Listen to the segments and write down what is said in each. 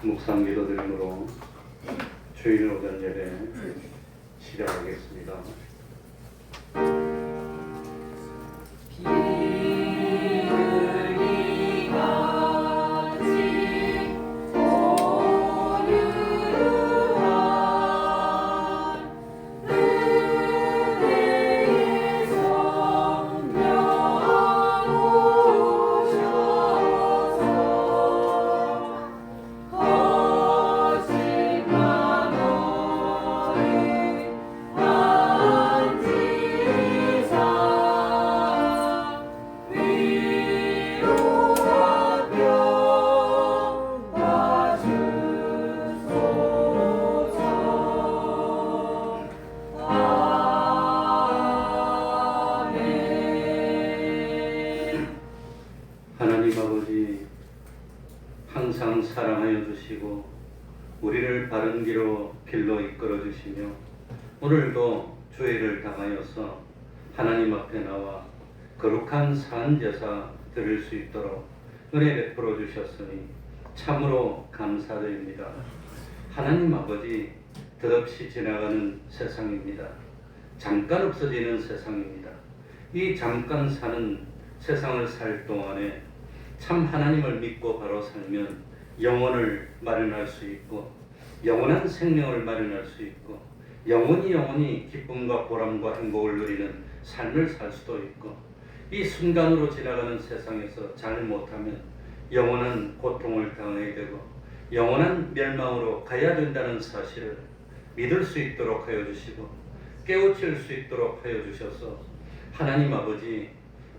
묵상 기도드림으로 주일 오전 예배 시작하겠습니다. 하나님 아버지, 항상 사랑하여 주시고 우리를 바른 길로 이끌어 주시며 오늘도 주의를 당하여서 하나님 앞에 나와 거룩한 산제사 드릴 수 있도록 은혜 베풀어 주셨으니 참으로 감사드립니다. 하나님 아버지, 덧없이 지나가는 세상입니다. 잠깐 없어지는 세상입니다. 이 잠깐 사는 세상을 살 동안에 참 하나님을 믿고 바로 살면 영혼을 마련할 수 있고 영원한 생명을 마련할 수 있고 영원히 기쁨과 보람과 행복을 누리는 삶을 살 수도 있고 이 순간으로 지나가는 세상에서 잘못하면 영원한 고통을 당하게 되고 영원한 멸망으로 가야 된다는 사실을 믿을 수 있도록 하여 주시고 깨우칠 수 있도록 하여 주셔서 하나님 아버지,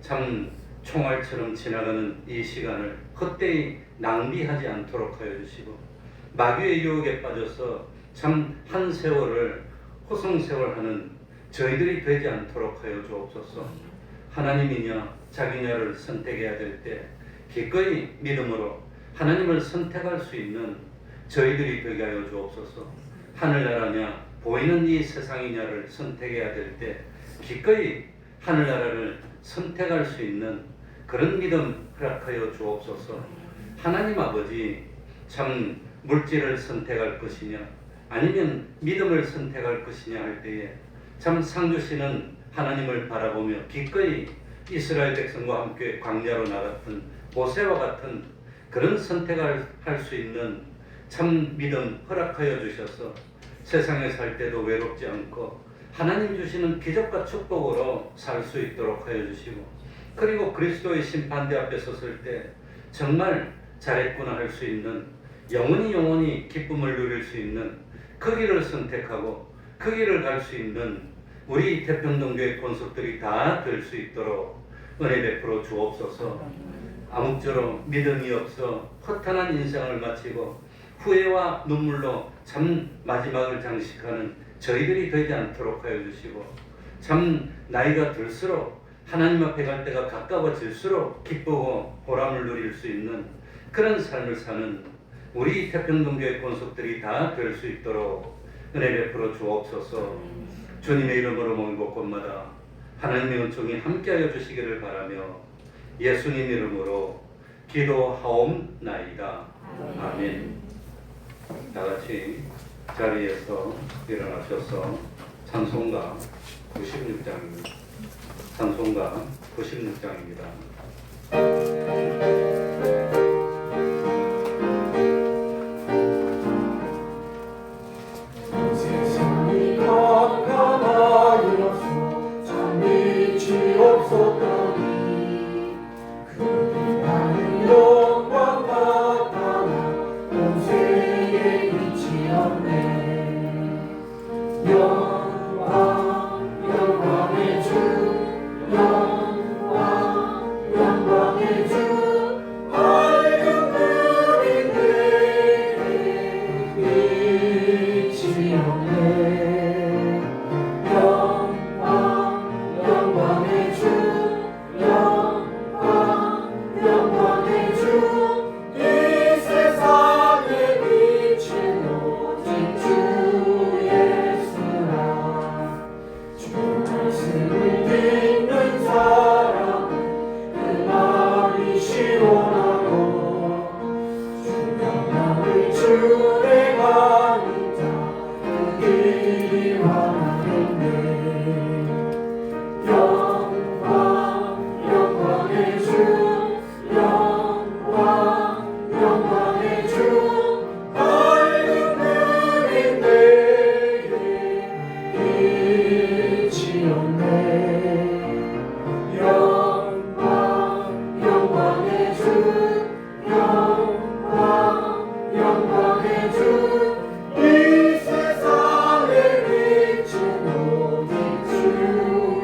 참 총알처럼 지나가는 이 시간을 헛되이 낭비하지 않도록 하여 주시고 마귀의 유혹에 빠져서 참 한 세월을 호송세월하는 저희들이 되지 않도록 하여 주옵소서. 하나님이냐 자기냐를 선택해야 될 때 기꺼이 믿음으로 하나님을 선택할 수 있는 저희들이 되게 하여 주옵소서. 하늘나라냐 보이는 이 세상이냐를 선택해야 될 때 기꺼이 하늘나라를 선택할 수 있는 그런 믿음 허락하여 주옵소서. 하나님 아버지, 참 물질을 선택할 것이냐 아니면 믿음을 선택할 것이냐 할 때에 참 상 주시는 하나님을 바라보며 기꺼이 이스라엘 백성과 함께 광야로 나갔던 모세와 같은 그런 선택을 할 수 있는 참 믿음 허락하여 주셔서 세상에 살 때도 외롭지 않고 하나님 주시는 기적과 축복으로 살 수 있도록 하여 주시고, 그리고 그리스도의 심판대 앞에 섰을 때 정말 잘했구나 할 수 있는, 영원히 기쁨을 누릴 수 있는 그 길을 선택하고 그 길을 갈 수 있는 우리 태평동교회 권속들이 다 될 수 있도록 은혜 베풀어 주옵소서. 아무쪼록 믿음이 없어 허탄한 인생을 마치고 후회와 눈물로 참 마지막을 장식하는 저희들이 되지 않도록 하여 주시고, 참 나이가 들수록 하나님 앞에 갈 때가 가까워질수록 기쁘고 보람을 누릴 수 있는 그런 삶을 사는 우리 태평동교회 권속들이 다 될 수 있도록 은혜 베풀어 주옵소서. 주님의 이름으로 모인 곳마다 하나님의 은총이 함께하여 주시기를 바라며 예수님 이름으로 기도하옵나이다. 아멘. 다 같이 자리에서 일어나셔서 찬송가 96장입니다. 찬송가 96장입니다. 세상이 깜깜하여서 참 빛이 없었더니 그는 나는 영광 나타나 온 세계에 빛이 없네. 영광의 주, 영광의 주, 밝은 별이 내게 빛이 없네. 영광의 주, 영광의 주, 이 세상에 비친 오직 주 예수라. 주 말씀을 듣는 사람은 그 마음이 시원하고 주 명령을 준행하는 자 그 길이 환하겠네. 영광의 주, 영광의 주, 밝은 별이 내게 빛이 없네. 영광의 주, 영광의 주, 이 세상에 비친 오직 주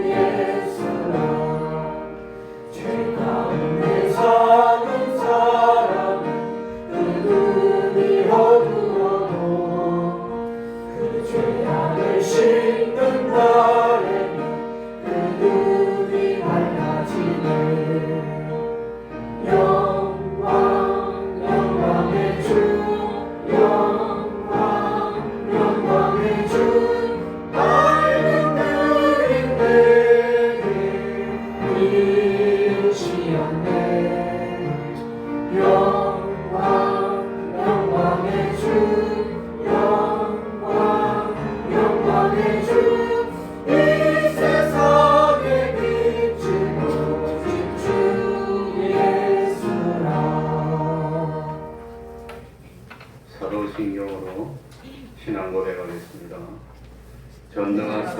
예수라. 죄 가운데 사는 사람은 그 눈이 어두워도 그 죄악을 씻는 날에는 그 눈이 밝아지네. 영광의 주, 영광의 주, 밝은 별이 내게 빛이 없네. 영광의 주, 영광의 주, 이 세상에 빛이 오직 주 예수라. 사도신경으로 신앙 고백하겠습니다. 전능하사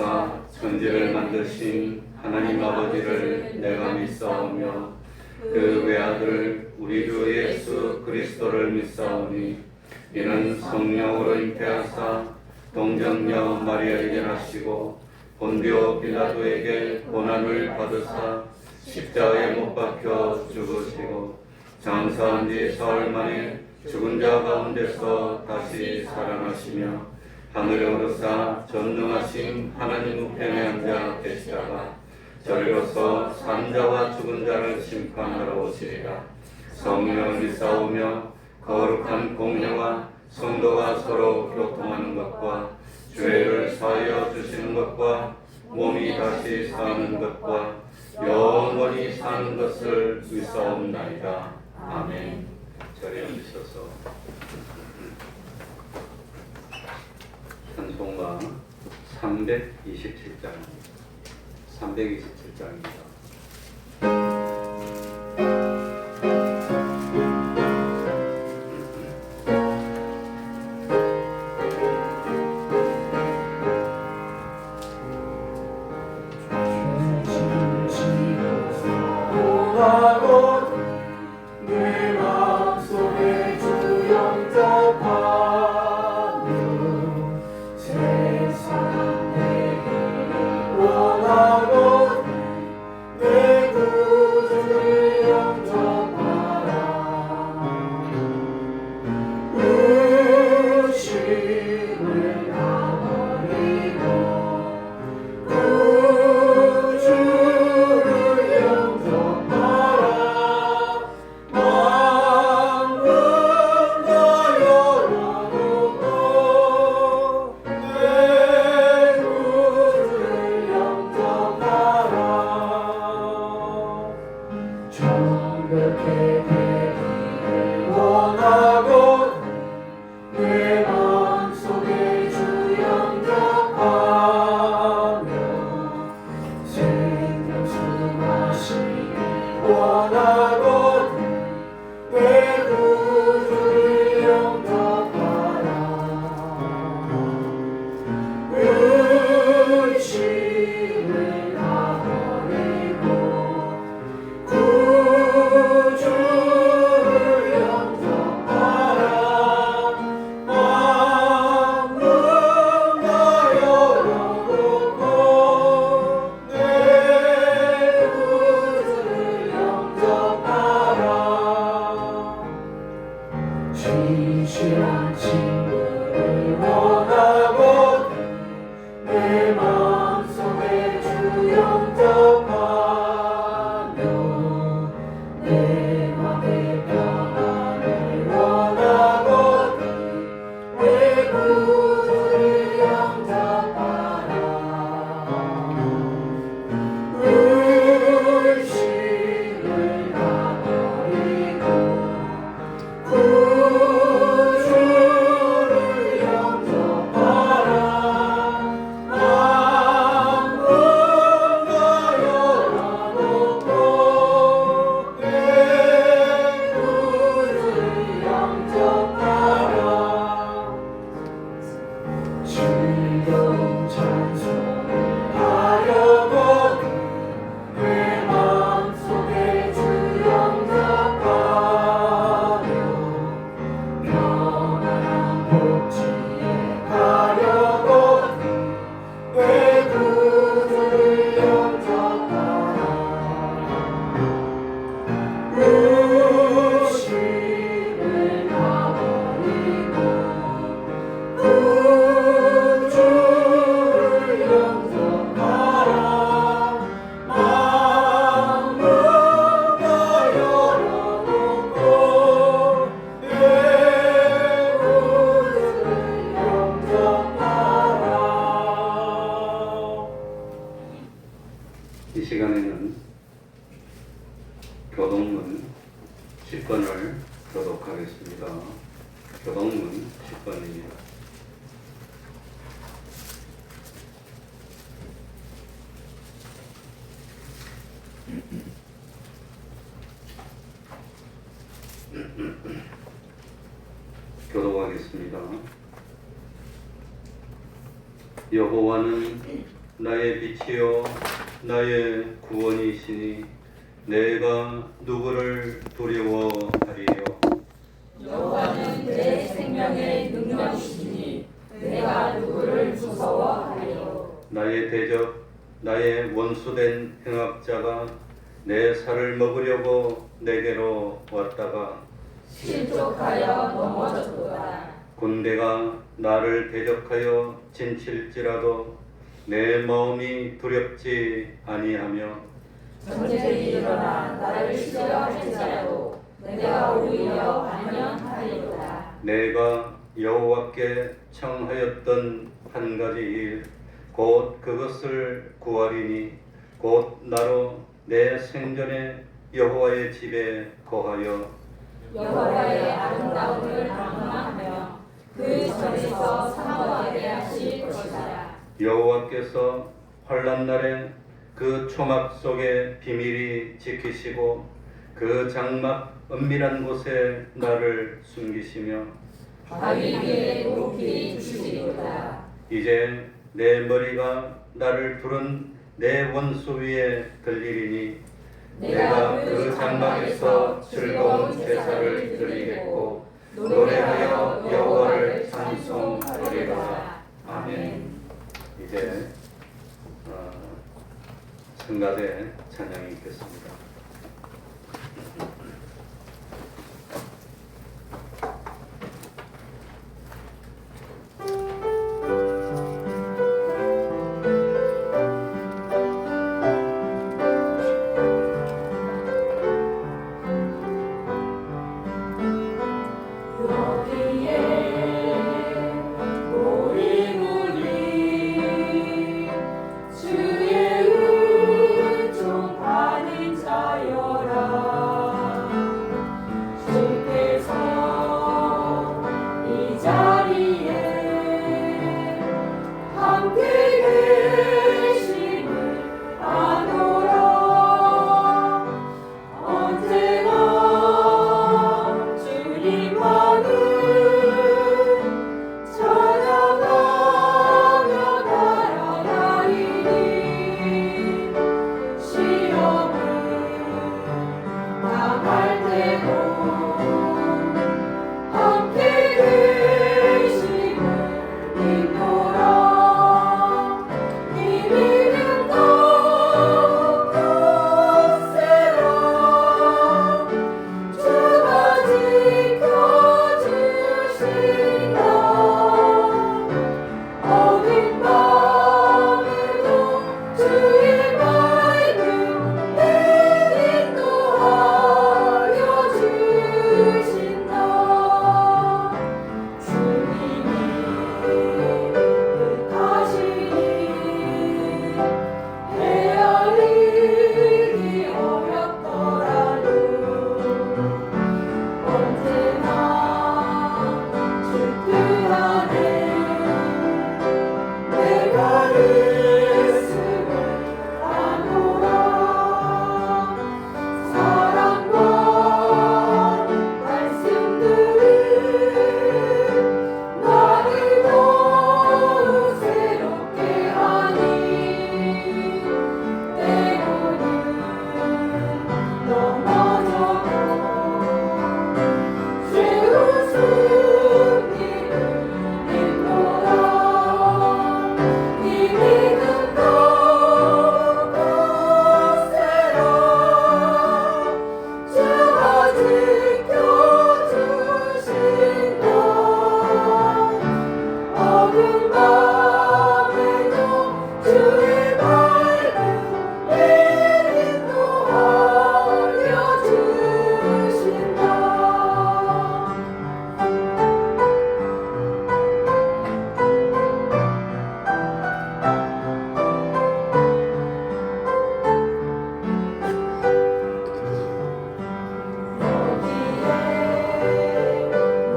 천지를 만드신 하나님 아버지를 내가 믿사오며 그 외아들 우리 주 예수 그리스도를 믿사오니 이는 성령으로 잉태하사 동정녀 마리아에게 나시고 본디오 빌라도에게 고난을 받으사 십자가에 못 박혀 죽으시고 장사한 지 사흘 만에 죽은 자 가운데서 다시 살아나시며 하늘에 오르사 전능하신 하나님 우편에 앉아 계시다가 저리로서 산자와 죽은 자를 심판하러 오시리라. 성령을 믿사오며 거룩한 공회와 성도가 서로 교통하는 것과 죄를 사하여 주시는 것과 몸이 다시 사는 것과 영원히 사는 것을 믿사옵나이다. 아멘. 자리에 앉으셔서 찬송가 327장입니다. 내 마음속에 주 영접하며 새 사랑 되기를 원하고 내 구주를 영접하라. 의심을 다 버리고 구주를 영접하라. 정결케 되기를 원하고 내 마음속에 주 영접하며 생명 수마시길 원하고 내 구주를 영접하라. 의심을 다 버리고 구주를 영접하라. 마음은 다 열어놓고 내 구주를 영접하라. 진실한 친구를 원하고 내 마음속에 주 영접하며 내 맘의 평안을 원하고 내 구주를 영접하라. 의심을 다 버리고 구주를 영접하라. 마음은 다 열어놓고 내 구주를 영접하라. 즐거운 찬송을 하려고 내 마음속에 주 영접하며 평안한 복지에 가려고 내 구주를 영접하라. 의심을 다 버리고 구주를 영접하라. 마음은 다 열어놓고 내 구주를 영접하라. 이 시간에는 교동문 10번을 교독하겠습니다. 교동문 10번입니다. 교독하겠습니다. 여호와는 나의 빛이요 나의 구원이시니 내가 누구를 두려워하리요. 여호와는 내 생명의 능력이시니 내가 누구를 무서워하리요. 나의 대적 나의 원수된 행악자가 내 살을 먹으려고 내게로 왔다가 실족하여 넘어졌도다. 군대가 나를 대적하여 진칠지라도 내 마음이 두렵지 아니하며 전쟁이 일어나 나를 시려할지라도 내가 오히려 반면하리로다. 내가 여호와께 청하였던 한 가지 일 곧 그것을 구하리니 곧 나로 내 생전에 여호와의 집에 거하여 여호와의 아름다움을 방문하며 그 전에서 사모하게 하실 것이다. 여호와께서 환난 날에 그 초막 속에 비밀이 지키시고 그 장막 은밀한 곳에 나를 숨기시며 바위 위에 높이 두시리로다. 이제 내 머리가 나를 두른 내 원수 위에 들리리니 내가 그 장막에서 즐거운 제사를 드리겠고 노래하여 여호와를 찬송하리로다. 아멘. 이제 성가대 찬양이 있겠습니다.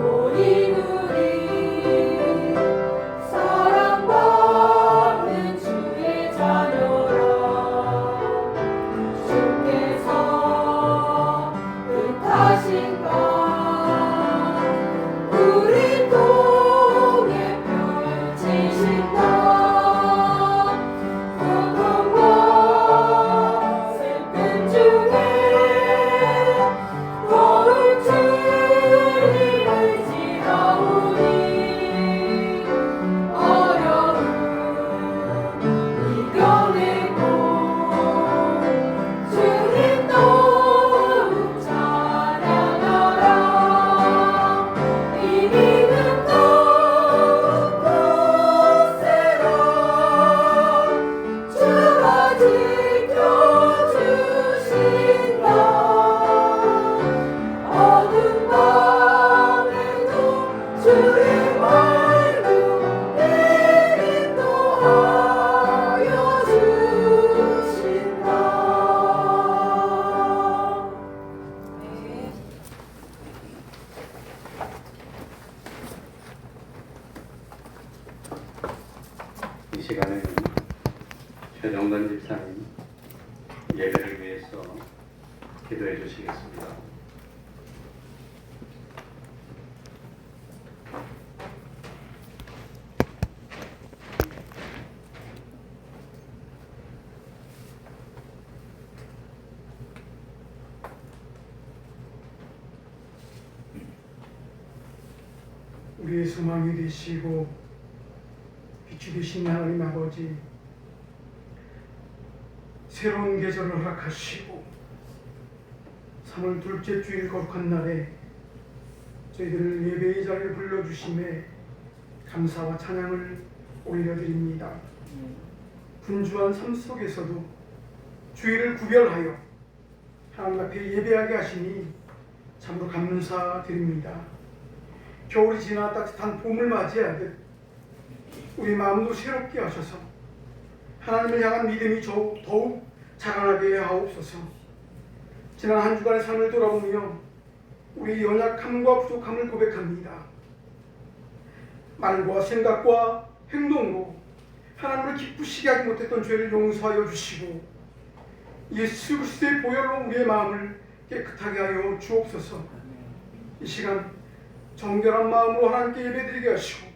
모인 우리 사랑받는 주의 최정관 집사님 예배를 위해서 기도해 주시겠습니다. 우리의 소망이 되시고 빛이 되신 하나님 아버지, 새로운 계절을 허락하시고 3월 둘째 주일 거룩한 날에 저희들을 예배의 자리에 불러주심에 감사와 찬양을 올려드립니다. 분주한 삶 속에서도 주일을 구별하여 하나님 앞에 예배하게 하시니 참으로 감사드립니다. 겨울이 지나 따뜻한 봄을 맞이하듯 우리 마음도 새롭게 하셔서 하나님을 향한 믿음이 더욱 자라나게 하옵소서. 지난 한 주간의 삶을 돌아보며 우리 연약함과 부족함을 고백합니다. 말과 생각과 행동으로 하나님을 기쁘시게 하지 못했던 죄를 용서하여 주시고 예수 그리스도의 보혈로 우리의 마음을 깨끗하게 하여 주옵소서. 이 시간 정결한 마음으로 하나님께 예배드리게 하시고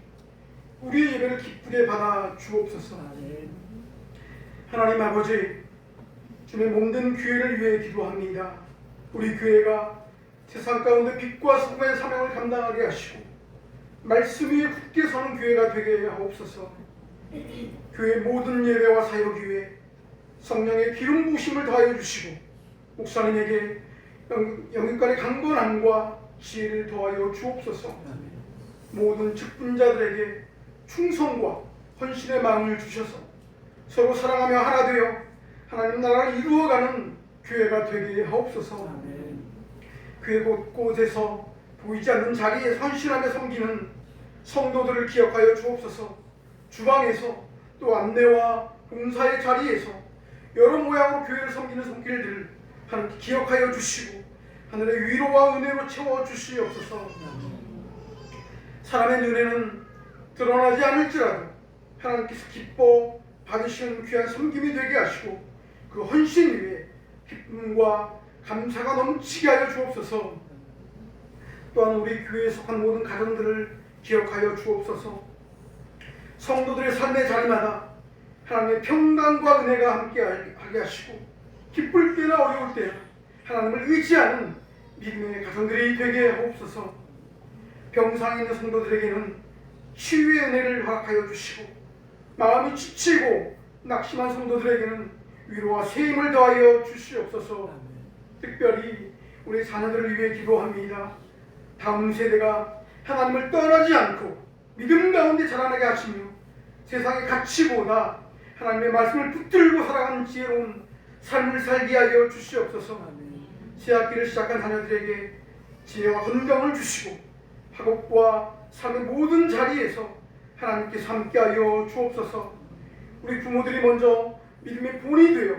우리의 예배를 기쁘게 받아 주옵소서. 하나님 아버지, 주의 몸된 교회를 위해 기도합니다. 우리 교회가 세상 가운데 빛과 소금의 사명을 감당하게 하시고 말씀 위에 굳게 서는 교회가 되게 하옵소서. 교회 모든 예배와 사역 위에 성령의 기름 부으심을 더하여 주시고 목사님에게 영육간의 강건함과 지혜를 더하여 주옵소서. 모든 직분자들에게 충성과 헌신의 마음을 주셔서 서로 사랑하며 하나 되어 하나님 나라를 이루어가는 교회가 되게 하옵소서. 교회 곳곳에서 보이지 않는 자리에 헌신하며 섬기는 성도들을 기억하여 주옵소서. 주방에서 또 안내와 봉사의 자리에서 여러 모양으로 교회를 섬기는 손길들을 하나님 기억하여 주시고 하늘의 위로와 은혜로 채워주시옵소서. 사람의 눈에는 드러나지 않을지라도 하나님께서 기뻐 받으시는 귀한 섬김이 되게 하시고 그 헌신 위에 기쁨과 감사가 넘치게 하여 주옵소서. 또한 우리 교회에 속한 모든 가정들을 기억하여 주옵소서. 성도들의 삶의 자리마다 하나님의 평강과 은혜가 함께하게 하시고 기쁠 때나 어려울 때 하나님을 의지하는 믿음의 가정들이 되게 하옵소서. 병상에 있는 성도들에게는 치유의 은혜를 허락하여 주시고 마음이 지치고 낙심한 성도들에게는 위로와 세임을 더하여 주시옵소서. 특별히 우리 자녀들을 위해 기도합니다. 다음 세대가 하나님을 떠나지 않고 믿음 가운데 자라나게 하시며 세상의 가치보다 하나님의 말씀을 붙들고 살아가는 지혜로운 삶을 살게 하여 주시옵소서. 새학기를 시작한 자녀들에게 지혜와 건강을 주시고 학업과 삶의 모든 자리에서 하나님께서 함께하여 주옵소서. 우리 부모들이 먼저 믿음의 본이 되어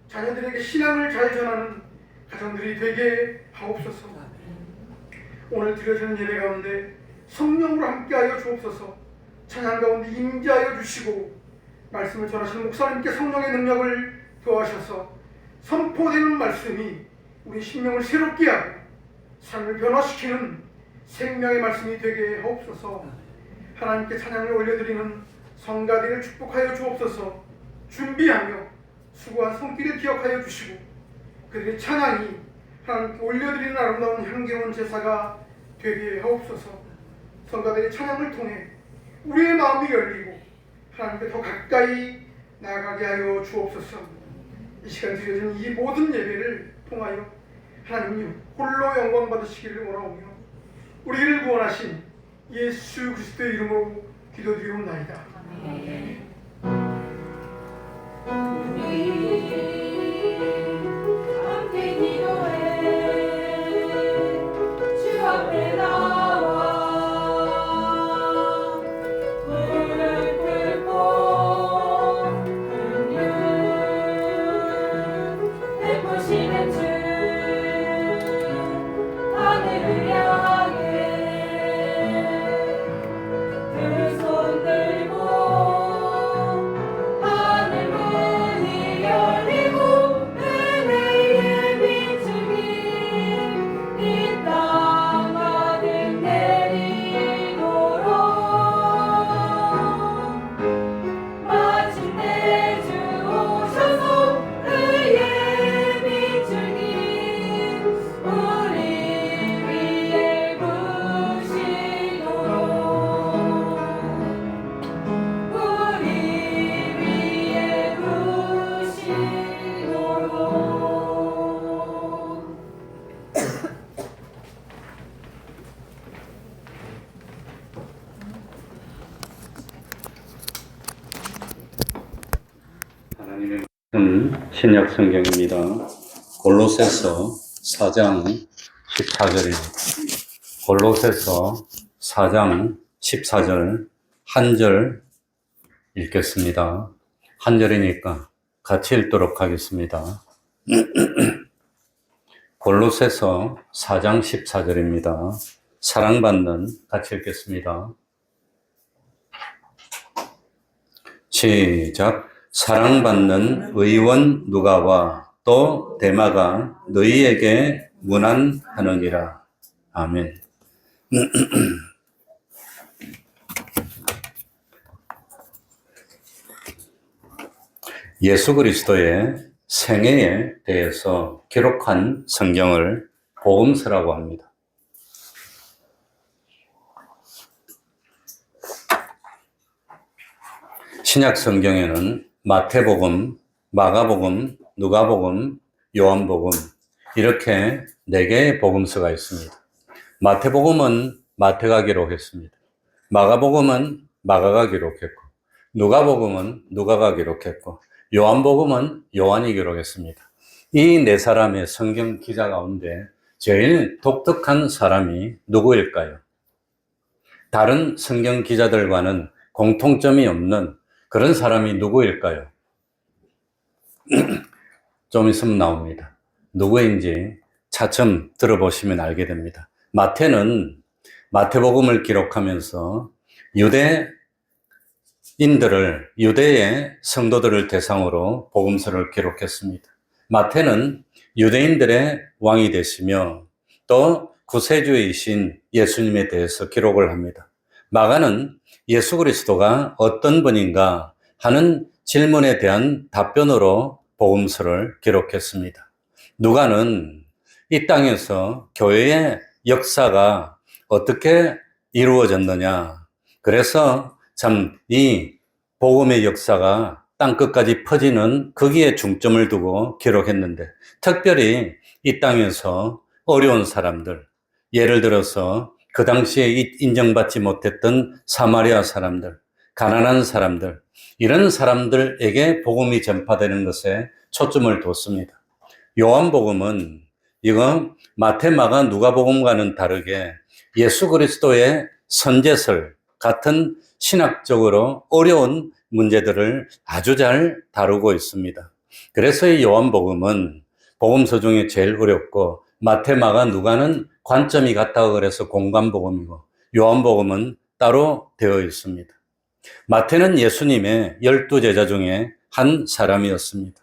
자녀들에게 신앙을 잘 전하는 가정들이 되게 하옵소서. 오늘 드려지는 예배 가운데 성령으로 함께하여 주옵소서. 찬양 가운데 임재하여 주시고 말씀을 전하시는 목사님께 성령의 능력을 더하셔서 선포되는 말씀이 우리 심령을 새롭게 하고 삶을 변화시키는 생명의 말씀이 되게 하옵소서. 하나님께 찬양을 올려드리는 성가대를 축복하여 주옵소서. 준비하며 수고한 손길을 기억하여 주시고 그들의 찬양이 하나님께 올려드리는 아름다운 향기로운 제사가 되게 하옵소서. 성가대의 찬양을 통해 우리의 마음이 열리고 하나님께 더 가까이 나아가게 하여 주옵소서. 이 시간 드려진 이 모든 예배를 통하여 하나님이 홀로 영광 받으시기를 원하오며 우리를 구원하신 예수 그리스도의 이름으로 기도드리옵나이다. 아멘. 함께 기도해 주 앞에 나와 무릎 꿇고 베푸시는 주 하늘을 향해 두 손 들고 하나님의 신약 성경입니다. 골로새서 4장 14절입니다. 골로새서 4장 14절 한 절 읽겠습니다. 한 절이니까 같이 읽도록 하겠습니다. 골로새서 4장 14절입니다. 사랑받는 같이 읽겠습니다. 시작. 사랑받는 의원 누가와 또 데마가 너희에게 문안하느니라. 아멘. 예수 그리스도의 생애에 대해서 기록한 성경을 복음서라고 합니다. 신약 성경에는 마태복음, 마가복음, 누가복음, 요한복음 이렇게 4개의 복음서가 있습니다. 마태복음은 마태가 기록했습니다. 마가복음은 마가가 기록했고, 누가복음은 누가가 기록했고, 요한복음은 요한이 기록했습니다. 이 4사람의 성경 기자 가운데 제일 독특한 사람이 누구일까요? 다른 성경 기자들과는 공통점이 없는 그런 사람이 누구일까요? 좀 있으면 나옵니다. 누구인지 차츰 들어보시면 알게 됩니다. 마태는 마태복음을 기록하면서 유대의 성도들을 대상으로 복음서를 기록했습니다. 마태는 유대인들의 왕이 되시며 또 구세주이신 예수님에 대해서 기록을 합니다. 마가는 예수 그리스도가 어떤 분인가 하는 질문에 대한 답변으로 복음서를 기록했습니다. 누가는 이 땅에서 교회의 역사가 어떻게 이루어졌느냐, 그래서 참 이 복음의 역사가 땅끝까지 퍼지는 거기에 중점을 두고 기록했는데, 특별히 이 땅에서 어려운 사람들, 예를 들어서 그 당시에 인정받지 못했던 사마리아 사람들, 가난한 사람들, 이런 사람들에게 복음이 전파되는 것에 초점을 뒀습니다. 요한복음은 이거 마태, 마가, 누가복음과는 다르게 예수 그리스도의 선제설 같은 신학적으로 어려운 문제들을 아주 잘 다루고 있습니다. 그래서 이 요한복음은 복음서 중에 제일 어렵고, 마태, 마가, 누가는 관점이 같다고 그래서 공관복음이고, 요한복음은 따로 되어 있습니다. 마태는 예수님의 12제자 중에 한 사람이었습니다.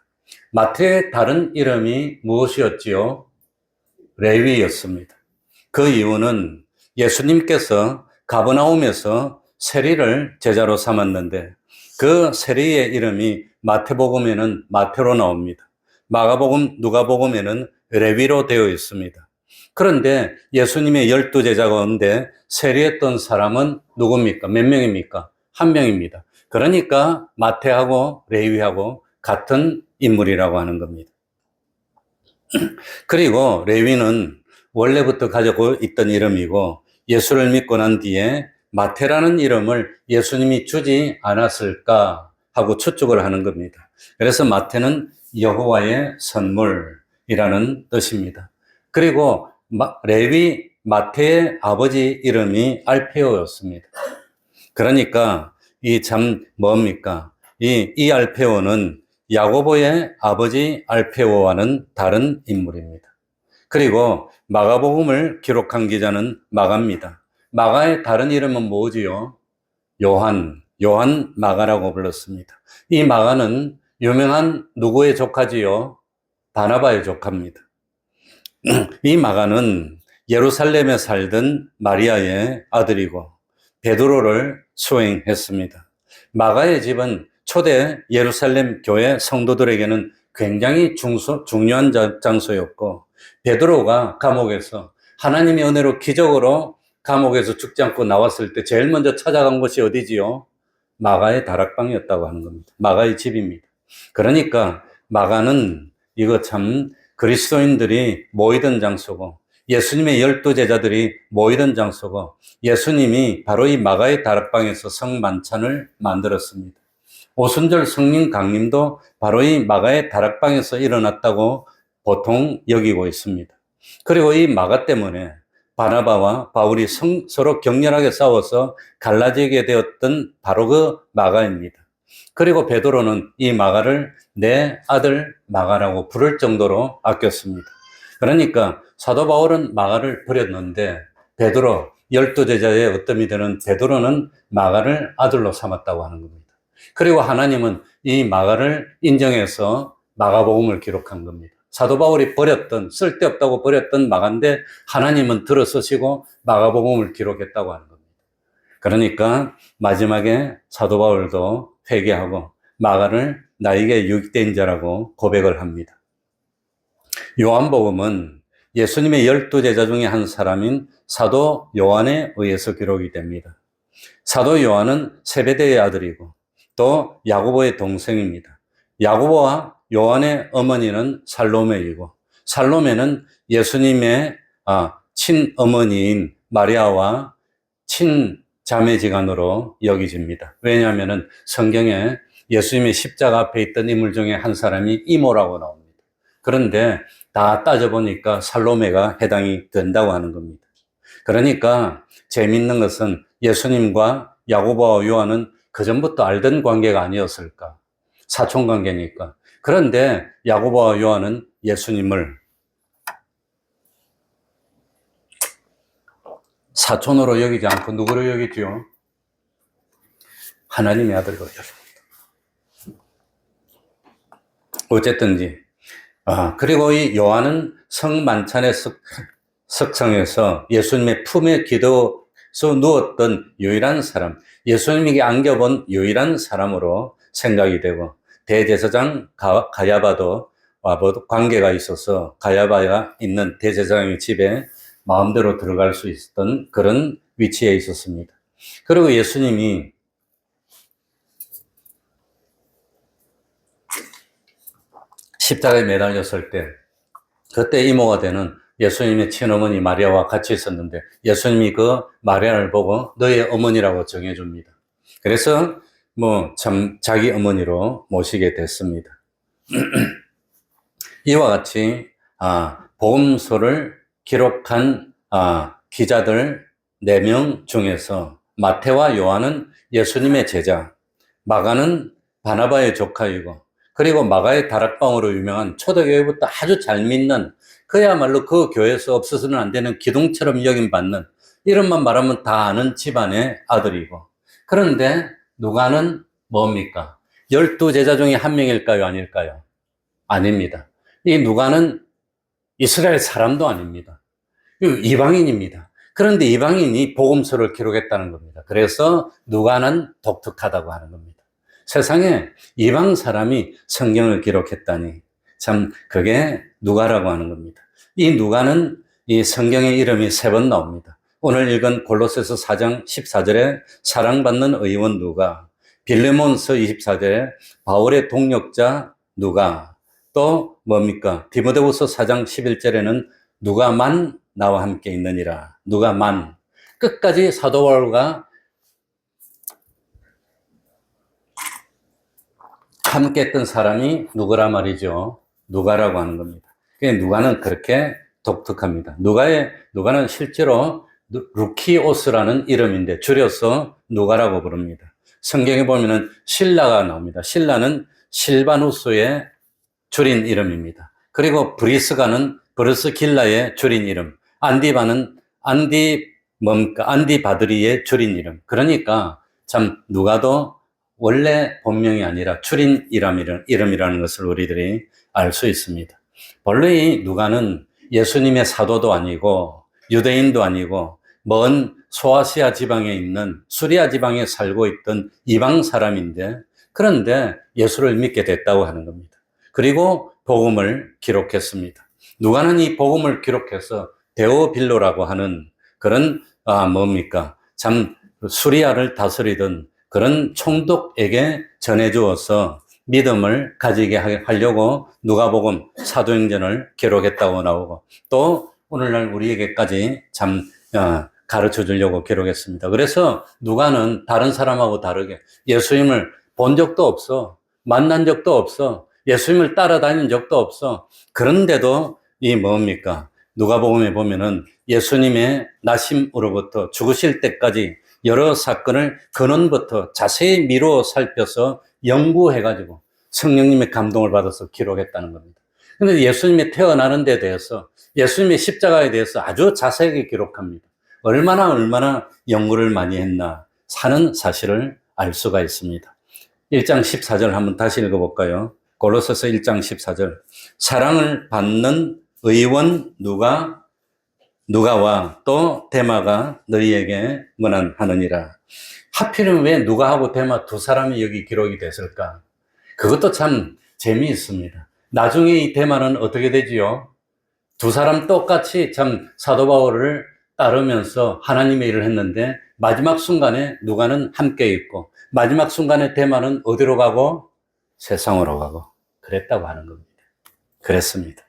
마태의 다른 이름이 무엇이었지요? 레위였습니다. 그 이유는 예수님께서 가버나움에서 세리를 제자로 삼았는데 그 세리의 이름이 마태복음에는 마태로 나옵니다. 마가복음, 누가복음에는 레위로 되어 있습니다. 그런데 예수님의 12제자 가운데 세리했던 사람은 누굽니까? 몇 명입니까? 한 명입니다. 그러니까 마태하고 레위하고 같은 인물이라고 하는 겁니다. 그리고 레위는 원래부터 가지고 있던 이름이고, 예수를 믿고 난 뒤에 마태라는 이름을 예수님이 주지 않았을까 하고 추측을 하는 겁니다. 그래서 마태는 여호와의 선물이라는 뜻입니다. 그리고 레위, 마태의 아버지 이름이 알페오였습니다. 그러니까 이 참 뭡니까? 이 알페오는 야고보의 아버지 알페오와는 다른 인물입니다. 그리고 마가복음을 기록한 기자는 마가입니다. 마가의 다른 이름은 뭐지요? 요한 마가라고 불렀습니다. 이 마가는 유명한 누구의 조카지요? 바나바의 조카입니다. 이 마가는 예루살렘에 살던 마리아의 아들이고 베드로를 수행했습니다. 마가의 집은 초대 예루살렘 교회 성도들에게는 굉장히 중요한 장소였고, 베드로가 감옥에서 하나님의 은혜로 기적으로 감옥에서 죽지 않고 나왔을 때 제일 먼저 찾아간 곳이 어디지요? 마가의 다락방이었다고 하는 겁니다. 마가의 집입니다. 그러니까 마가는 이거 참 그리스도인들이 모이던 장소고, 예수님의 12제자들이 모이던 장소고, 예수님이 바로 이 마가의 다락방에서 성만찬을 만들었습니다. 오순절 성령 강림도 바로 이 마가의 다락방에서 일어났다고 보통 여기고 있습니다. 그리고 이 마가 때문에 바나바와 바울이 서로 격렬하게 싸워서 갈라지게 되었던 바로 그 마가입니다. 그리고 베드로는 이 마가를 내 아들 마가라고 부를 정도로 아꼈습니다. 그러니까 사도 바울은 마가를 버렸는데 베드로, 12제자의 어떤 이들은 베드로는 마가를 아들로 삼았다고 하는 겁니다. 그리고 하나님은 이 마가를 인정해서 마가복음을 기록한 겁니다. 사도 바울이 버렸던, 쓸데없다고 버렸던 마가인데 하나님은 들어서시고 마가복음을 기록했다고 하는 겁니다. 그러니까 마지막에 사도 바울도 회개하고 마가를 나에게 유익된 자라고 고백을 합니다. 요한복음은 예수님의 12제자 중에 한 사람인 사도 요한에 의해서 기록이 됩니다. 사도 요한은 세베대의 아들이고 또 야고보의 동생입니다. 야고보와 요한의 어머니는 살로메이고 살로메는 예수님의 친어머니인 마리아와 친자매지간으로 여기집니다. 왜냐하면 성경에 예수님의 십자가 앞에 있던 인물 중에 한 사람이 이모라고 나옵니다. 그런데 다 따져보니까 살로메가 해당이 된다고 하는 겁니다. 그러니까 재미있는 것은 예수님과 야고보와 요한은 그전부터 알던 관계가 아니었을까? 사촌관계니까. 그런데 야고보와 요한은 예수님을 사촌으로 여기지 않고 누구로 여기지요? 하나님의 아들로 여깁니다. 어쨌든지 그리고 이 요한은 성만찬의 석상에서 예수님의 품에 기도서 누웠던 유일한 사람, 예수님에게 안겨본 유일한 사람으로 생각이 되고 대제사장 가야바도 관계가 있어서 가야바가 있는 대제사장의 집에 마음대로 들어갈 수 있었던 그런 위치에 있었습니다. 그리고 예수님이 십자가에 매달렸을 때 그때 이모가 되는 예수님의 친어머니 마리아와 같이 있었는데 예수님이 그 마리아를 보고 너의 어머니라고 정해줍니다. 그래서 참 자기 어머니로 모시게 됐습니다. 이와 같이 복음서를 기록한 기자들 4명 중에서 마태와 요한은 예수님의 제자, 마가는 바나바의 조카이고 그리고 마가의 다락방으로 유명한 초대교회부터 아주 잘 믿는 그야말로 그 교회에서 없어서는 안 되는 기둥처럼 여김받는 이름만 말하면 다 아는 집안의 아들이고 그런데 누가는 뭡니까? 12제자 중에 한 명일까요? 아닐까요? 아닙니다. 이 누가는 이스라엘 사람도 아닙니다. 이방인입니다. 그런데 이방인이 복음서를 기록했다는 겁니다. 그래서 누가는 독특하다고 하는 겁니다. 세상에 이방 사람이 성경을 기록했다니 참 그게 누가라고 하는 겁니다. 이 누가는 이 성경의 이름이 3번 나옵니다. 오늘 읽은 골로새서 4장 14절에 사랑받는 의원 누가, 빌레몬서 24절에 바울의 동역자 누가, 또 뭡니까? 디모데후서 4장 11절에는 누가만 나와 함께 있느니라. 누가만. 끝까지 사도 바울과 함께 했던 사람이 누구라 말이죠. 누가라고 하는 겁니다. 누가는 그렇게 독특합니다. 누가는 실제로 루키오스라는 이름인데 줄여서 누가라고 부릅니다. 성경에 보면은 실라가 나옵니다. 실라는 실바누스의 줄인 이름입니다. 그리고 브리스가는 브르스길라의 줄인 이름, 안디바는 안디바드리의 줄인 이름. 그러니까 참 누가도 원래 본명이 아니라 줄인 이름이라는 것을 우리들이 알 수 있습니다. 본래 이 누가는 예수님의 사도도 아니고 유대인도 아니고 먼 소아시아 지방에 있는 수리아 지방에 살고 있던 이방 사람인데 그런데 예수를 믿게 됐다고 하는 겁니다. 그리고 복음을 기록했습니다. 누가는 이 복음을 기록해서 데오빌로라고 하는 그런 참 수리아를 다스리던 그런 총독에게 전해주어서 믿음을 가지게 하려고 누가복음 사도행전을 기록했다고 나오고 또 오늘날 우리에게까지 참 가르쳐 주려고 기록했습니다. 그래서 누가는 다른 사람하고 다르게 예수님을 본 적도 없어. 만난 적도 없어. 예수님을 따라다닌 적도 없어. 그런데도 이 뭡니까? 누가복음에 보면은 예수님의 나심으로부터 죽으실 때까지 여러 사건을 근원부터 자세히 미루어 살펴서 연구해가지고 성령님의 감동을 받아서 기록했다는 겁니다. 그런데 예수님이 태어나는 데 대해서, 예수님의 십자가에 대해서 아주 자세하게 기록합니다. 얼마나 연구를 많이 했나 사는 사실을 알 수가 있습니다. 1장 14절 한번 다시 읽어볼까요? 골로새서 1장 14절. 사랑을 받는 의원 누가와 또 데마가 너희에게 문안하느니라. 하필이면 왜 누가하고 데마 두 사람이 여기 기록이 됐을까? 그것도 참 재미있습니다. 나중에 이 데마는 어떻게 되지요? 두 사람 똑같이 참 사도 바울을 따르면서 하나님의 일을 했는데 마지막 순간에 누가는 함께 있고 마지막 순간에 데마는 어디로 가고? 세상으로 가고 그랬다고 하는 겁니다. 그랬습니다.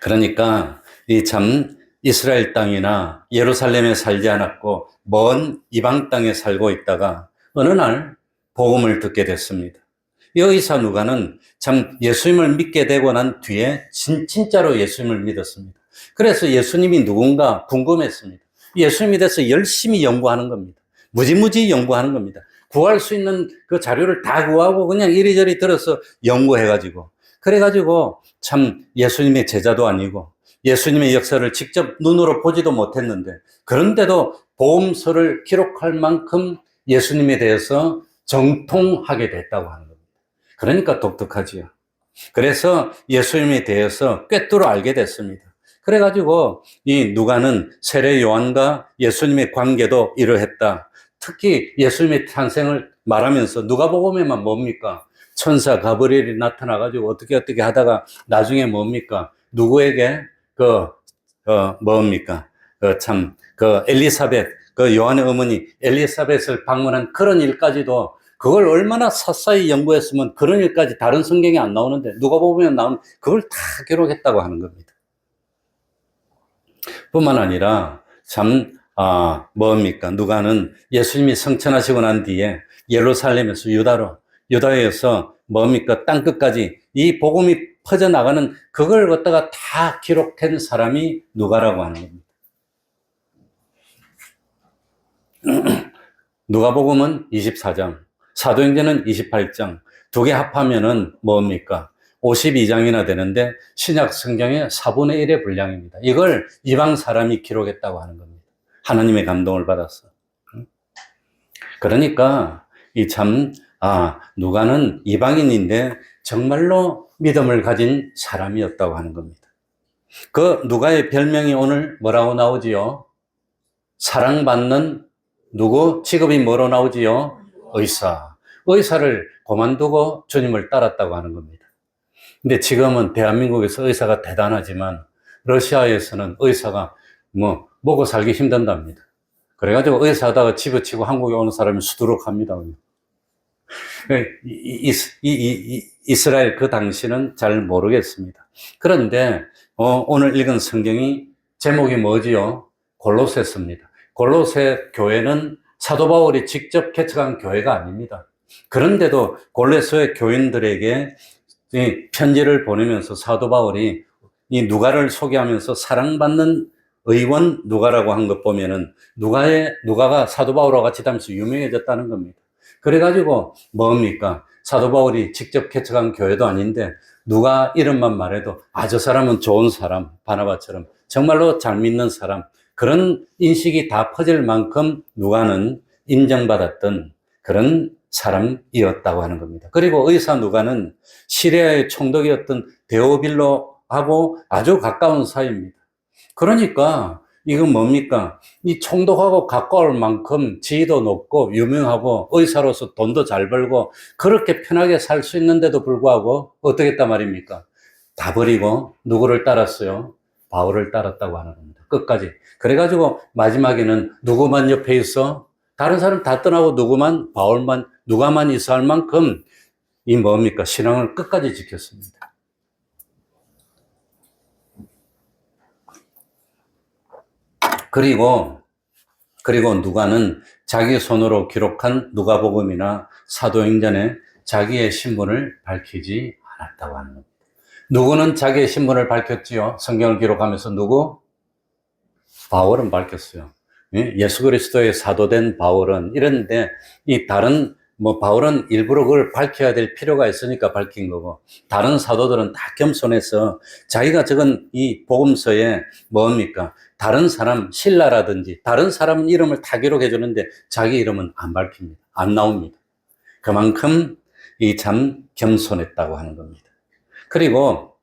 그러니까 이 참 이스라엘 땅이나 예루살렘에 살지 않았고 먼 이방 땅에 살고 있다가 어느 날 복음을 듣게 됐습니다. 이 의사 누가는 참 예수님을 믿게 되고 난 뒤에 진짜로 예수님을 믿었습니다. 그래서 예수님이 누군가 궁금했습니다. 예수님에 대해서 열심히 연구하는 겁니다. 무지무지 연구하는 겁니다. 구할 수 있는 그 자료를 다 구하고 그냥 이리저리 들어서 연구해가지고 그래가지고 참 예수님의 제자도 아니고 예수님의 역사를 직접 눈으로 보지도 못했는데 그런데도 복음서를 기록할 만큼 예수님에 대해서 정통하게 됐다고 하는 겁니다. 그러니까 독특하지요. 그래서 예수님에 대해서 꿰뚫어 알게 됐습니다. 그래가지고 이 누가는 세례 요한과 예수님의 관계도 이러했다. 특히 예수님의 탄생을 말하면서 누가복음에만 뭡니까? 천사 가브리엘이 나타나가지고 어떻게 하다가 나중에 뭡니까? 누구에게 엘리사벳, 요한의 어머니 엘리사벳을 방문한 그런 일까지도 그걸 얼마나 샅샅이 연구했으면 그런 일까지 다른 성경에 안 나오는데 누가복음에 나오는 그걸 다 기록했다고 하는 겁니다. 뿐만 아니라 누가는 예수님이 성천하시고 난 뒤에 예루살렘에서 유다에서 땅끝까지 이 복음이 퍼져나가는 그걸 갖다가 다 기록한 사람이 누가라고 하는 겁니다. 누가복음은 24장, 사도행전은 28장, 두 개 합하면은 52장이나 되는데 신약 성경의 4분의 1의 분량입니다. 이걸 이방 사람이 기록했다고 하는 겁니다. 하나님의 감동을 받아서. 그러니까 누가는 이방인인데 정말로 믿음을 가진 사람이었다고 하는 겁니다. 그 누가의 별명이 오늘 뭐라고 나오지요? 사랑받는 누구? 직업이 뭐로 나오지요? 의사. 의사를 그만두고 주님을 따랐다고 하는 겁니다. 근데 지금은 대한민국에서 의사가 대단하지만 러시아에서는 의사가 먹고 살기 힘든답니다. 그래가지고 의사하다가 집어치고 한국에 오는 사람이 수두룩합니다. 이스라엘 그 당시는 잘 모르겠습니다. 그런데 오늘 읽은 성경이 제목이 뭐지요? 골로새서입니다. 골로새 교회는 사도 바울이 직접 개척한 교회가 아닙니다. 그런데도 골로새 교인들에게 이 편지를 보내면서 사도 바울이 이 누가를 소개하면서 사랑받는 의원 누가라고 한 것 보면은 누가가 사도 바울과 같이 다니면서 유명해졌다는 겁니다. 그래가지고 사도 바울이 직접 개척한 교회도 아닌데 누가 이름만 말해도 저 사람은 좋은 사람, 바나바처럼 정말로 잘 믿는 사람, 그런 인식이 다 퍼질 만큼 누가는 인정받았던 그런 사람이었다고 하는 겁니다. 그리고 의사 누가는 시리아의 총독이었던 데오빌로하고 아주 가까운 사이입니다. 그러니까 이건 이 총독하고 가까울 만큼 지위도 높고 유명하고 의사로서 돈도 잘 벌고 그렇게 편하게 살 수 있는데도 불구하고 어떻게 했단 말입니까? 다 버리고 누구를 따랐어요? 바울을 따랐다고 하는 겁니다. 끝까지. 그래가지고 마지막에는 누구만 옆에 있어? 다른 사람 다 떠나고 누가만 있어 할 만큼 신앙을 끝까지 지켰습니다. 그리고 누가는 자기 손으로 기록한 누가복음이나 사도행전에 자기의 신분을 밝히지 않았다고 하는 겁니다. 누구는 자기의 신분을 밝혔지요? 성경을 기록하면서 누구? 바울은 밝혔어요. 예수 그리스도의 사도된 바울은 이런데 이 다른 바울은 일부러 그걸 밝혀야 될 필요가 있으니까 밝힌 거고 다른 사도들은 다 겸손해서 자기가 적은 이 복음서에 뭡니까? 다른 사람 신라라든지 다른 사람 이름을 다 기록해 주는데 자기 이름은 안 밝힙니다. 안 나옵니다. 그만큼 이 참 겸손했다고 하는 겁니다. 그리고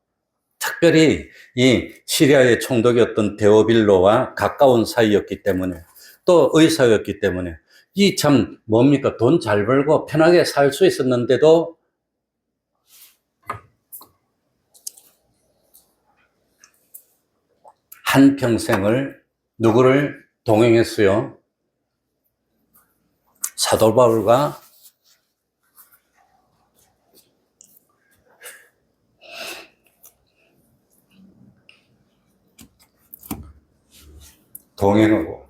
특별히 이 시리아의 총독이었던 데오빌로와 가까운 사이였기 때문에 또 의사였기 때문에 이 참 뭡니까? 돈 잘 벌고 편하게 살 수 있었는데도 한평생을 누구를 동행했어요? 사도 바울과 동행하고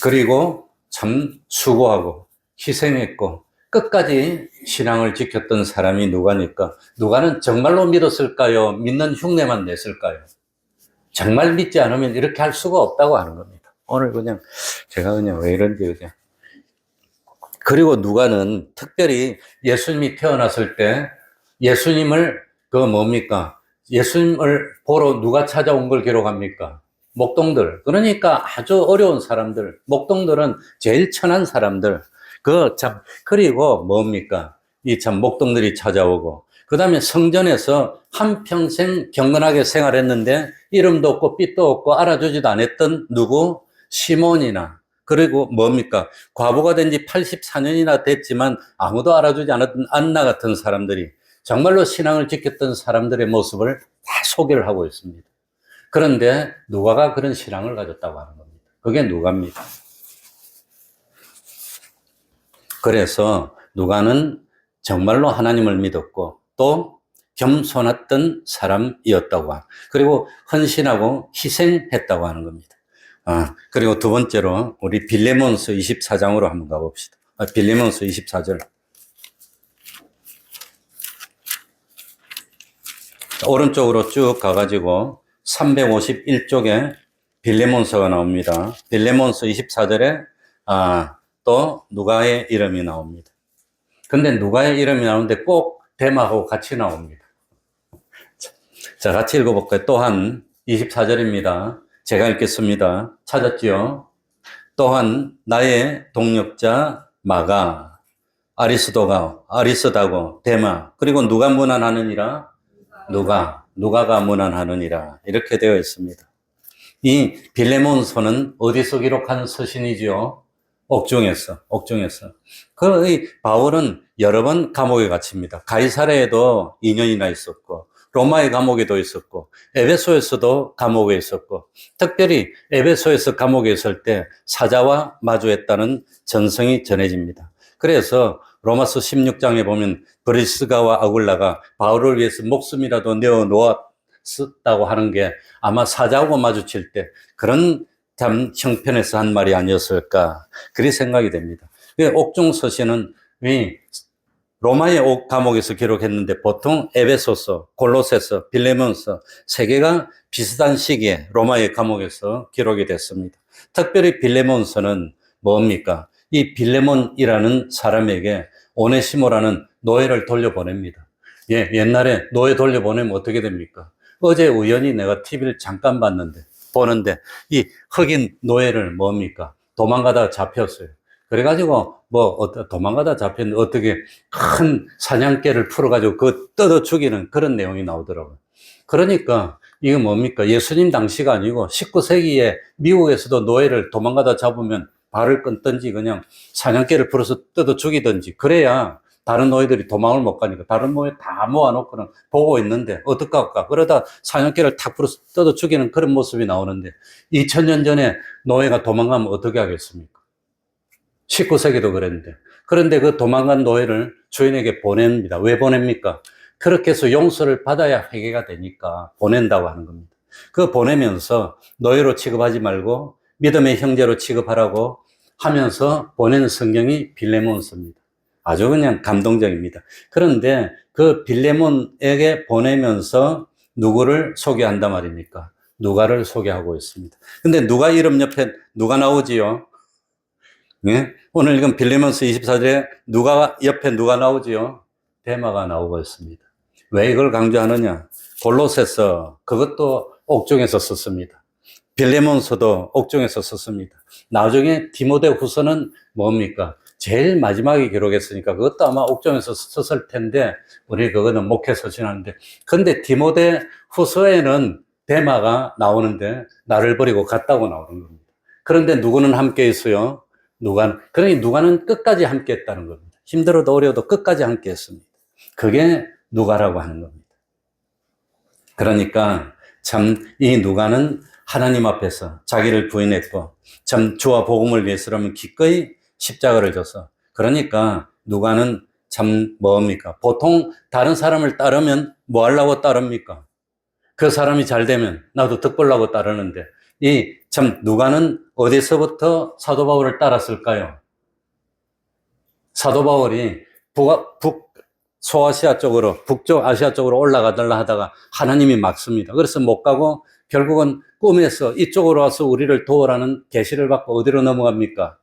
그리고 참 수고하고 희생했고 끝까지 신앙을 지켰던 사람이 누가니까 누가는 정말로 믿었을까요? 믿는 흉내만 냈을까요? 정말 믿지 않으면 이렇게 할 수가 없다고 하는 겁니다. 오늘 그냥 제가 그냥 왜 이런지 그냥 그리고 누가는 특별히 예수님이 태어났을 때 예수님을 뭡니까? 예수님을 보러 누가 찾아온 걸 기록합니까? 목동들. 그러니까 아주 어려운 사람들. 목동들은 제일 천한 사람들. 그리고 뭡니까? 이 참 목동들이 찾아오고. 그 다음에 성전에서 한평생 경건하게 생활했는데 이름도 없고 삐도 없고 알아주지도 않았던 누구? 시몬이나. 그리고 뭡니까? 과부가 된 지 84년이나 됐지만 아무도 알아주지 않았던 안나 같은 사람들이 정말로 신앙을 지켰던 사람들의 모습을 다 소개를 하고 있습니다. 그런데 누가가 그런 신앙을 가졌다고 하는 겁니다. 그게 누가입니다. 그래서 누가는 정말로 하나님을 믿었고 또 겸손했던 사람이었다고 하고 그리고 헌신하고 희생했다고 하는 겁니다. 그리고 두 번째로 우리 빌레몬서 24장으로 한번 가봅시다. 빌레몬서 24절. 오른쪽으로 쭉 가가지고 351쪽에 빌레몬서가 나옵니다. 빌레몬서 24절에 또 누가의 이름이 나옵니다. 근데 누가의 이름이 나오는데 꼭 데마하고 같이 나옵니다. 자, 같이 읽어볼까요? 또한 24절입니다. 제가 읽겠습니다. 찾았지요? 또한 나의 동력자 마가, 아리스다고, 데마, 그리고 누가 문안하느니라? 누가가 문안하느니라. 이렇게 되어 있습니다. 이 빌레몬서는 어디서 기록한 서신이지요? 옥중에서. 이 바울은 여러 번 감옥에 갇힙니다. 가이사랴에도 2년이나 있었고, 로마의 감옥에도 있었고, 에베소에서도 감옥에 있었고, 특별히 에베소에서 감옥에 있을 때 사자와 마주했다는 전성이 전해집니다. 그래서 로마서 16장에 보면 브리스가와 아굴라가 바울을 위해서 목숨이라도 내어놓았다고 하는 게 아마 사자하고 마주칠 때 그런 참 형편에서 한 말이 아니었을까 그리 생각이 됩니다. 옥중 서신은 로마의 감옥에서 기록했는데 보통 에베소서, 골로새서, 빌레몬서 세 개가 비슷한 시기에 로마의 감옥에서 기록이 됐습니다. 특별히 빌레몬서는 뭡니까? 이 빌레몬이라는 사람에게 오네시모라는 노예를 돌려보냅니다. 옛날에 노예 돌려보내면 어떻게 됩니까? 어제 우연히 내가 TV를 잠깐 보는데 이 흑인 노예를 뭡니까? 도망가다가 잡혔어요. 그래가지고 도망가다 잡혔는데 어떻게 큰 사냥개를 풀어가지고 그거 뜯어 죽이는 그런 내용이 나오더라고요. 그러니까 이거 뭡니까? 예수님 당시가 아니고 19세기에 미국에서도 노예를 도망가다 잡으면 발을 끊든지 그냥 사냥개를 풀어서 뜯어 죽이든지 그래야 다른 노예들이 도망을 못 가니까 다른 노예 다 모아놓고는 보고 있는데 어떡할까? 그러다 사냥개를 탁 풀어서 뜯어 죽이는 그런 모습이 나오는데 2000년 전에 노예가 도망가면 어떻게 하겠습니까? 19세기도 그랬는데. 그런데 그 도망간 노예를 주인에게 보냅니다. 왜 보냅니까? 그렇게 해서 용서를 받아야 회개가 되니까 보낸다고 하는 겁니다. 그 보내면서 노예로 취급하지 말고 믿음의 형제로 취급하라고 하면서 보낸 성경이 빌레몬서입니다. 아주 그냥 감동적입니다. 그런데 그 빌레몬에게 보내면서 누구를 소개한단 말입니까? 누가를 소개하고 있습니다. 근데 누가 이름 옆에 누가 나오지요? 네? 오늘 이건 빌레몬서 24절에 누가 옆에 누가 나오지요? 데마가 나오고 있습니다. 왜 이걸 강조하느냐? 골로새서 그것도 옥중에서 썼습니다. 빌레몬서도 옥중에서 썼습니다. 나중에 디모데후서는 뭡니까? 제일 마지막에 기록했으니까 그것도 아마 옥중에서 썼을 텐데 우리 그거는 목회서 지나는데 근데 디모데후서에는 데마가 나오는데 나를 버리고 갔다고 나오는 겁니다. 그런데 누구는 함께 있어요? 그러니 누가는 끝까지 함께 했다는 겁니다. 힘들어도 어려워도 끝까지 함께 했습니다. 그게 누가라고 하는 겁니다. 그러니까 참 이 누가는 하나님 앞에서 자기를 부인했고 참 주와 복음을 위해서라면 기꺼이 십자가를 져서 그러니까 누가는 참 뭡니까? 보통 다른 사람을 따르면 뭐 하려고 따릅니까? 그 사람이 잘 되면 나도 득 보려고 따르는데 이 참 누가는 어디서부터 사도 바울을 따랐을까요? 사도 바울이 소아시아 쪽으로 북쪽 아시아 쪽으로 올라가달라 하다가 하나님이 막습니다. 그래서 못 가고 결국은 꿈에서 이쪽으로 와서 우리를 도우라는 계시를 받고 어디로 넘어갑니까?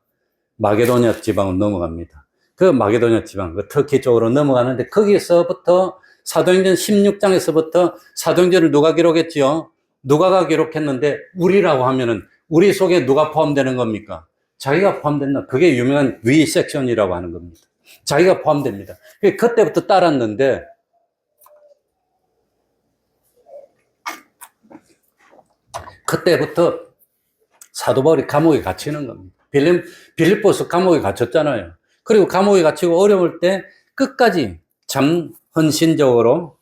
마게도냐 지방으로 넘어갑니다. 그 마게도냐 지방, 그 터키 쪽으로 넘어가는데 거기서부터 사도행전 16장에서부터 사도행전을 누가 기록했지요? 누가가 기록했는데 우리라고 하면은 우리 속에 누가 포함되는 겁니까? 자기가 포함된다. 그게 유명한 위 섹션이라고 하는 겁니다. 자기가 포함됩니다. 그때부터 따랐는데 그때부터 사도 바울이 감옥에 갇히는 겁니다. 빌립보서 감옥에 갇혔잖아요. 그리고 감옥에 갇히고 어려울 때 끝까지 참 헌신적으로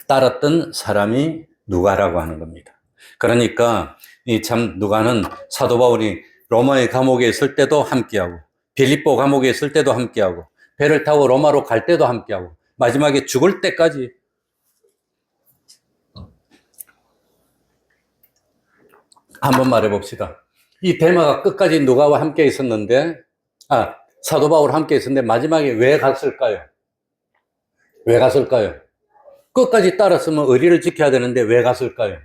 따랐던 사람이 누가라고 하는 겁니다. 그러니까 이 참 누가는 사도 바울이 로마의 감옥에 있을 때도 함께하고 빌립보 감옥에 있을 때도 함께하고 배를 타고 로마로 갈 때도 함께하고 마지막에 죽을 때까지 한번 말해봅시다. 이 데마가 끝까지 누가와 함께 있었는데 사도 바울 함께 있었는데 마지막에 왜 갔을까요? 왜 갔을까요? 끝까지 따랐으면 의리를 지켜야 되는데 왜 갔을까요?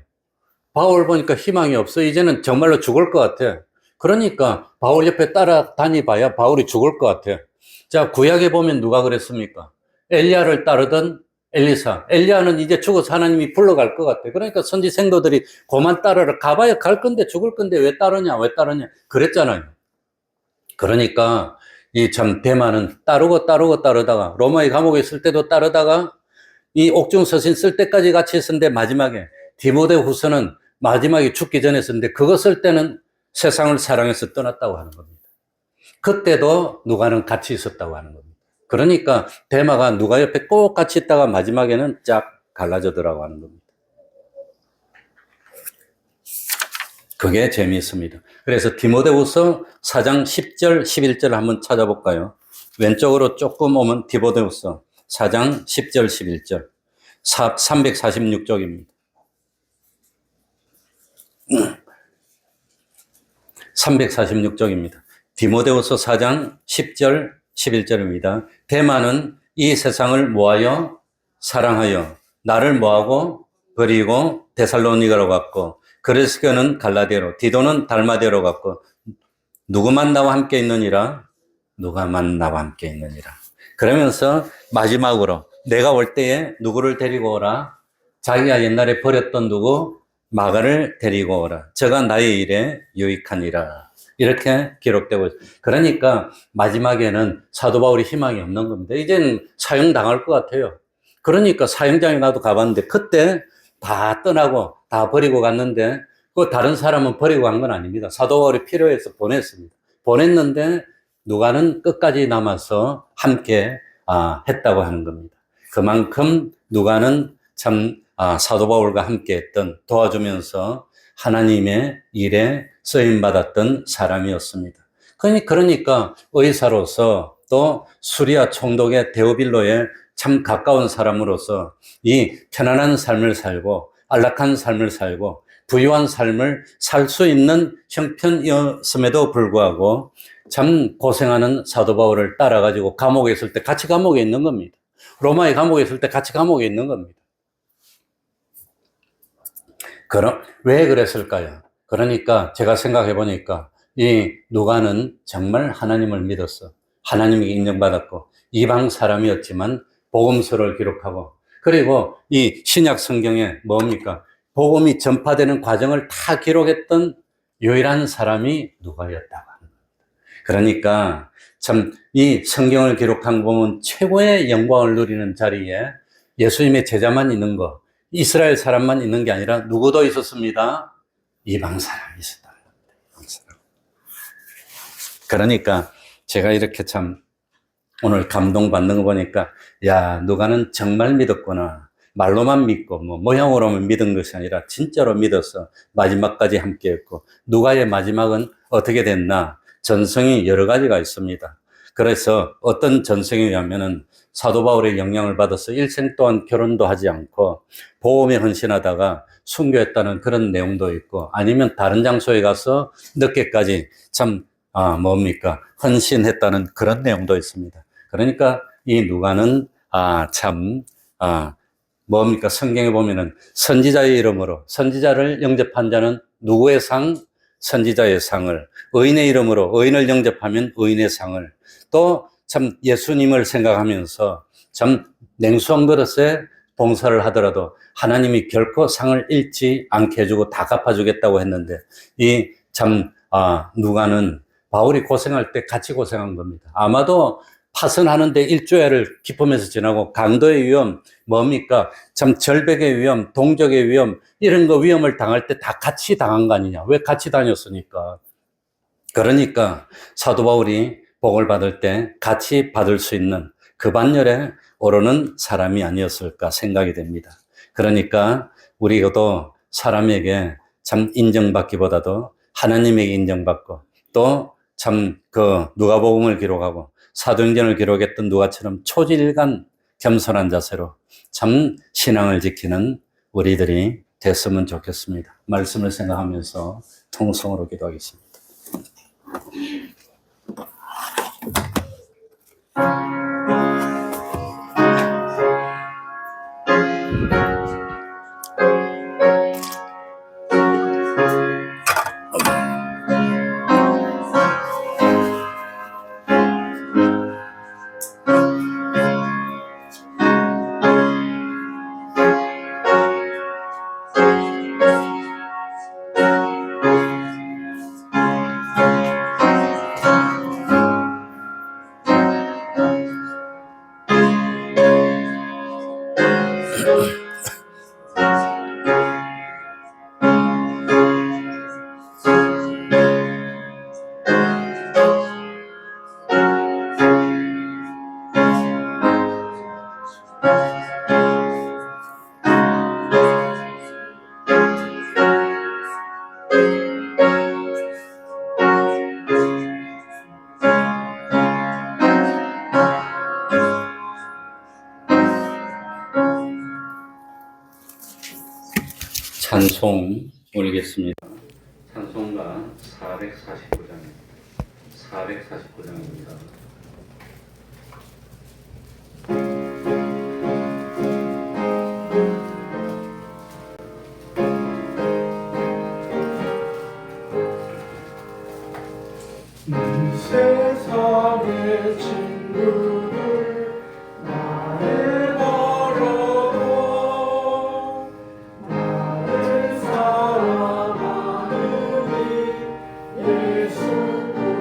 바울 보니까 희망이 없어. 이제는 정말로 죽을 것 같아. 그러니까 바울 옆에 따라다니 봐야 바울이 죽을 것 같아. 자, 구약에 보면 누가 그랬습니까? 엘리야를 따르던 엘리사. 엘리야는 이제 죽어서 하나님이 불러갈 것 같아. 그러니까 선지 생도들이 고만 따르라. 가봐야 갈 건데 죽을 건데 왜 따르냐? 그랬잖아요. 그러니까 이 참 데마는 따르다가 로마의 감옥에 있을 때도 따르다가 이 옥중 서신 쓸 때까지 같이 있었는데 마지막에 디모데후서는 마지막에 죽기 전에 썼는데 그거 쓸 때는 세상을 사랑해서 떠났다고 하는 겁니다. 그때도 누가는 같이 있었다고 하는 겁니다. 그러니까 데마가 누가 옆에 꼭 같이 있다가 마지막에는 쫙 갈라져더라고 하는 겁니다. 그게 재미있습니다. 그래서 디모데후서 4장 10절, 11절 한번 찾아볼까요? 왼쪽으로 조금 오면 디모데후서 4장 10절, 11절 346쪽입니다. 346쪽입니다. 디모데후서 4장 10절, 11절입니다. 데마는 이 세상을 뭐하여? 사랑하여 나를 뭐하고? 버리고 데살로니가로 갔고 그레스게는 갈라디아로 디도는 달마디아로 갔고 누구만 나와 함께 있느니라? 누가만 나와 함께 있느니라. 그러면서 마지막으로 내가 올 때에 누구를 데리고 오라? 자기가 옛날에 버렸던 누구? 마가를 데리고 오라. 저가 나의 일에 유익하니라. 이렇게 기록되고 있어요. 그러니까 마지막에는 사도 바울이 희망이 없는 겁니다. 이제는 사형당할 것 같아요. 그러니까 사형장에 나도 가봤는데 그때 다 떠나고 다 버리고 갔는데 그 다른 사람은 버리고 간 건 아닙니다. 사도 바울이 필요해서 보냈습니다. 보냈는데 누가는 끝까지 남아서 함께 했다고 하는 겁니다. 그만큼 누가는 참 사도 바울과 함께 했던 도와주면서 하나님의 일에 쓰임받았던 사람이었습니다. 그러니까 의사로서 또 수리아 총독의 데오빌로에 참 가까운 사람으로서 이 편안한 삶을 살고 안락한 삶을 살고 부유한 삶을 살 수 있는 형편이었음에도 불구하고 참 고생하는 사도 바울을 따라가지고 감옥에 있을 때 같이 감옥에 있는 겁니다. 로마의 감옥에 있을 때 같이 감옥에 있는 겁니다. 왜 그랬을까요? 그러니까 제가 생각해 보니까 이 누가는 정말 하나님을 믿었어. 하나님에게 인정받았고 이방 사람이었지만 복음서를 기록하고, 그리고 이 신약 성경에 뭡니까? 복음이 전파되는 과정을 다 기록했던 유일한 사람이 누가였다고 하는 겁니다. 그러니까 참 이 성경을 기록한 거 보면 최고의 영광을 누리는 자리에 예수님의 제자만 있는 거, 이스라엘 사람만 있는 게 아니라 누구도 있었습니다. 이방 사람이 있었다는 겁니다. 이방 사람. 그러니까 제가 이렇게 참 오늘 감동받는 거 보니까, 야, 누가는 정말 믿었구나. 말로만 믿고 뭐 모양으로만 믿은 것이 아니라 진짜로 믿어서 마지막까지 함께했고, 누가의 마지막은 어떻게 됐나? 전성이 여러 가지가 있습니다. 그래서 어떤 전성이냐면은 사도 바울의 영향을 받아서 일생 동안 결혼도 하지 않고 보험에 헌신하다가 순교했다는 그런 내용도 있고, 아니면 다른 장소에 가서 늦게까지 참 헌신했다는 그런 내용도 있습니다. 그러니까 이 누가는 성경에 보면은 선지자의 이름으로 선지자를 영접한 자는 누구의 상? 선지자의 상을, 의인의 이름으로 의인을 영접하면 의인의 상을, 또 참 예수님을 생각하면서 참 냉수한 그릇에 봉사를 하더라도 하나님이 결코 상을 잃지 않게 해주고 다 갚아주겠다고 했는데, 누가는 바울이 고생할 때 같이 고생한 겁니다. 아마도 파선하는데 일조야를 기쁨에서 지나고 강도의 위험, 참 절벽의 위험, 동족의 위험, 이런 거 위험을 당할 때 다 같이 당한 거 아니냐. 왜 같이 다녔으니까. 그러니까 사도 바울이 복을 받을 때 같이 받을 수 있는 그 반열에 오르는 사람이 아니었을까 생각이 됩니다. 그러니까 우리도 사람에게 참 인정받기보다도 하나님에게 인정받고, 또 참 누가복음을 기록하고 사도행전을 기록했던 누가처럼 초지일관 겸손한 자세로 참 신앙을 지키는 우리들이 됐으면 좋겠습니다. 말씀을 생각하면서 통성으로 기도하겠습니다. 찬송 올리겠습니다. 찬송가 449장입니다. 세상의 친구들 나를 버려도 나를 사랑하는 이 예수님의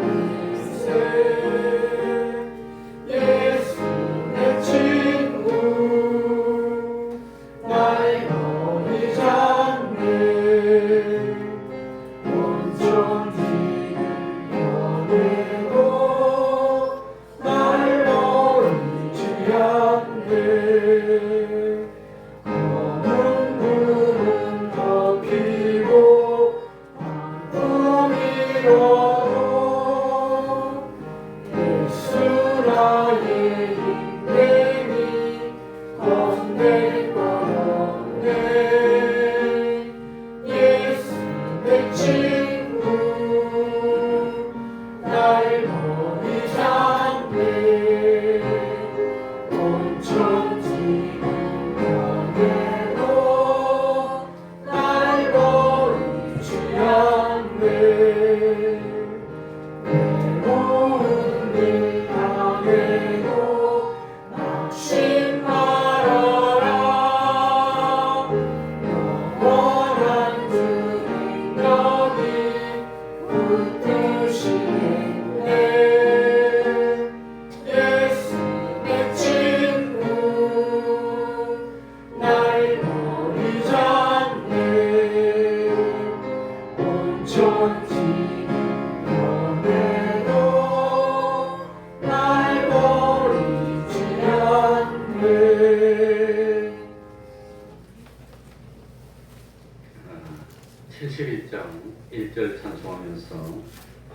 1절 찬송하면서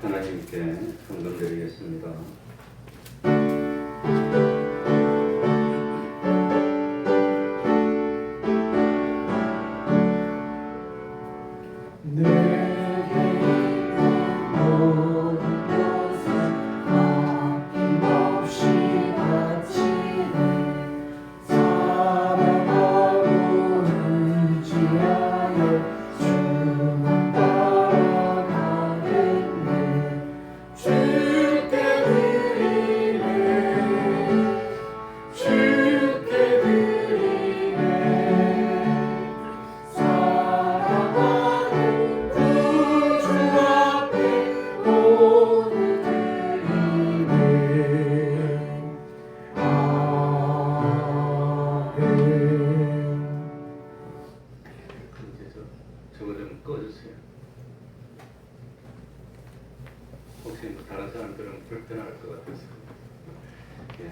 하나님께 헌금 드리겠습니다. 저거 좀 꺼주세요. 혹시 뭐 다른 사람들은 불편할 것 같아서. 예,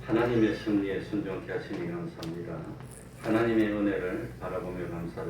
하나님의 섭리에 순종케 하시니 감사합니다. 하나님의 은혜를 바라보며 감사를